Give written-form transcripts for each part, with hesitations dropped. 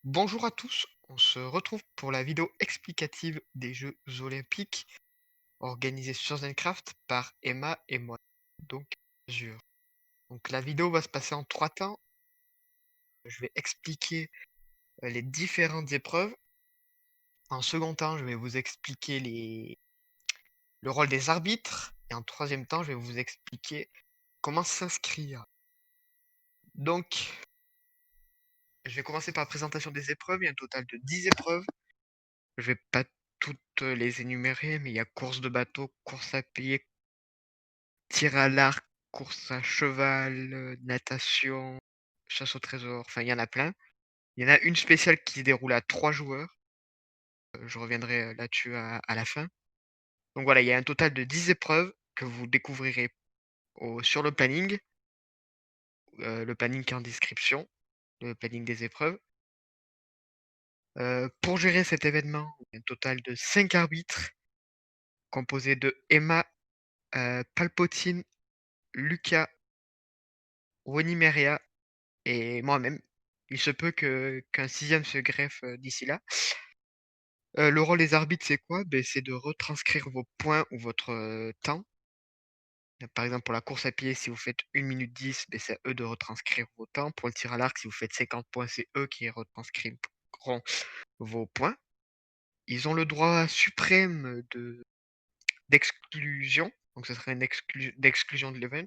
Bonjour à tous, on se retrouve pour la vidéo explicative des Jeux olympiques organisés sur Zencraft par Emma et moi, donc Azure. Donc la vidéo va se passer en 3 temps. Je vais expliquer les différentes épreuves. En second temps, je vais vous expliquer le rôle des arbitres. Et en troisième temps, je vais vous expliquer comment s'inscrire. Donc, je vais commencer par la présentation des épreuves. Il y a un total de 10 épreuves. Je vais pas toutes les énumérer, mais il y a course de bateau, course à pied, tir à l'arc, course à cheval, natation, chasse au trésor, enfin il y en a plein. Il y en a une spéciale qui se déroule à 3 joueurs, je reviendrai, là-dessus à la fin. Donc voilà, il y a un total de 10 épreuves que vous découvrirez au sur le planning qui est en description, le planning des épreuves. Pour gérer cet événement, il y a un total de 5 arbitres composés de Emma, Palpotine, Lucas, Wonimeria et moi-même. Il se peut qu'un sixième se greffe, d'ici là. Le rôle des arbitres, c'est quoi? Ben c'est de retranscrire vos points ou votre, temps. Par exemple, pour la course à pied, si vous faites 1 minute 10, ben c'est à eux de retranscrire vos temps. Pour le tir à l'arc, si vous faites 50 points, c'est eux qui retranscriront vos points. Ils ont le droit suprême d'exclusion, donc ce serait une d'exclusion de l'event.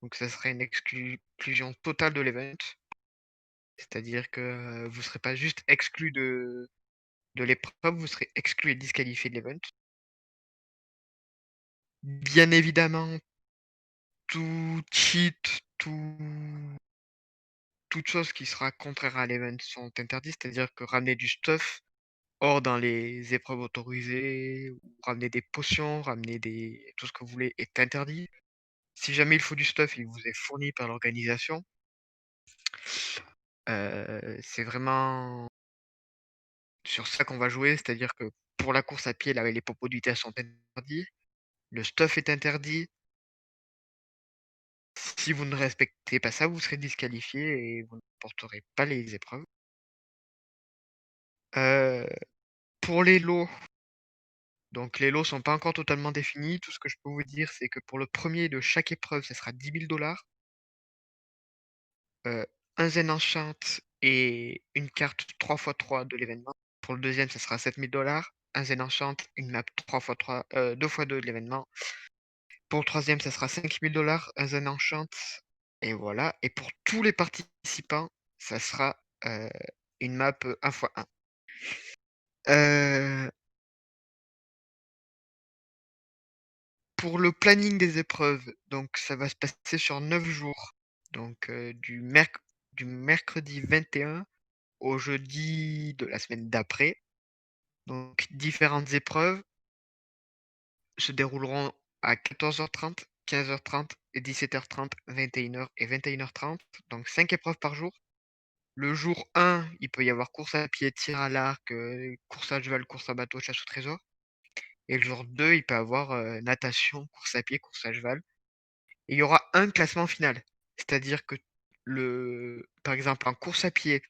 Donc ça serait une exclusion totale de l'event. C'est-à-dire que, vous serez pas juste exclu de l'épreuve, vous serez exclu et disqualifié de l'event. Bien évidemment, tout cheat, toute chose qui sera contraire à l'event sont interdites, c'est-à-dire que ramener du stuff hors dans les épreuves autorisées, ou ramener des potions, ramener tout ce que vous voulez est interdit. Si jamais il faut du stuff, il vous est fourni par l'organisation. C'est vraiment sur ça qu'on va jouer, c'est-à-dire que pour la course à pied, là, les propos du test sont interdits, le stuff est interdit. Si vous ne respectez pas ça, vous serez disqualifié et vous ne porterez pas les épreuves. Heu, pour les lots, donc les lots sont pas encore totalement définis. Tout ce que je peux vous dire, c'est que pour le premier de chaque épreuve, ça sera 10 000 $, un zen enchant et une carte 3 x 3 de l'événement. Pour le deuxième, ça sera 7 000 $, un zen enchant, une map 3 x 3, 2 x 2 de l'événement. Pour le troisième, ça sera 5 000 $, un zen enchant et voilà. Et pour tous les participants, ça sera, une map, 1 x 1. Heu, pour le planning des épreuves, donc ça va se passer sur 9 jours. Donc, du mercredi 21 au jeudi de la semaine d'après. Donc différentes épreuves se dérouleront à 14h30, 15h30 et 17h30, 21h et 21h30. Donc 5 épreuves par jour. Le jour 1, il peut y avoir course à pied, tir à l'arc, course à cheval, course à bateau, chasse au trésor. Et le jour 2, il peut avoir, natation, course à pied, course à cheval. Et il y aura un classement final. C'est-à-dire que par exemple, en course à pied,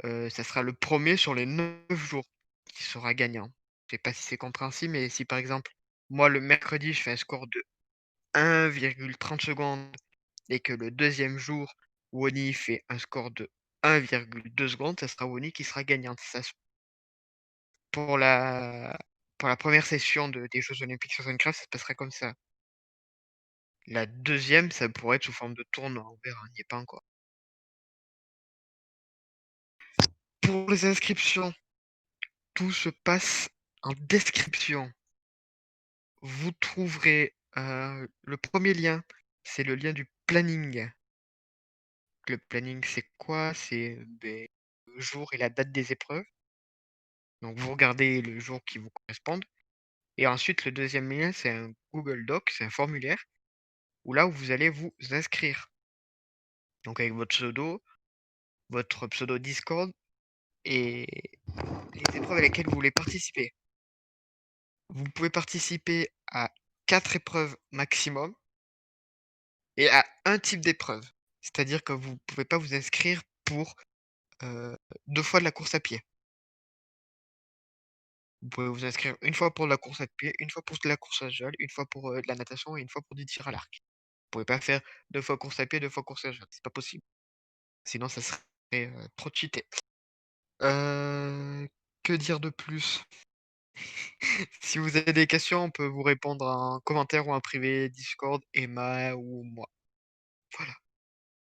ça sera le premier sur les 9 jours qui sera gagnant. Je sais pas si c'est compréhensible, mais si par exemple, moi le mercredi, je fais un score de 1,30 secondes et que le deuxième jour, Wony fait un score de 1,2 secondes, ça sera Wony qui sera gagnante. Pour la pour la première session des jeux olympiques sur Minecraft, ça se passerait comme ça. La deuxième, ça pourrait être sous forme de tournoi, on verra, on n'y est pas encore. Pour les inscriptions, tout se passe en description. Vous trouverez, le premier lien, c'est le lien du planning. Le planning, c'est quoi? C'est, le jour et la date des épreuves. Donc vous regardez le jour qui vous correspondent et ensuite le deuxième lien, c'est un Google Doc, c'est un formulaire où là où vous allez vous inscrire. Donc avec votre pseudo Discord et les épreuves à lesquelles vous voulez participer. Vous pouvez participer à 4 épreuves maximum et à un type d'épreuve. C'est-à-dire que vous ne pouvez pas vous inscrire pour, heu, 2 fois de la course à pied. Vous pouvez vous inscrire une fois pour la course à pied, une fois pour de la course à cheval, une fois pour, de la natation et une fois pour du tir à l'arc. Vous pouvez pas faire 2 fois course à pied, 2 fois course à cheval, c'est pas possible. Sinon ça serait, trop cheaté. Heu, que dire de plus? Si vous avez des questions, on peut vous répondre en commentaire ou en privé Discord, Emma ou moi. Voilà.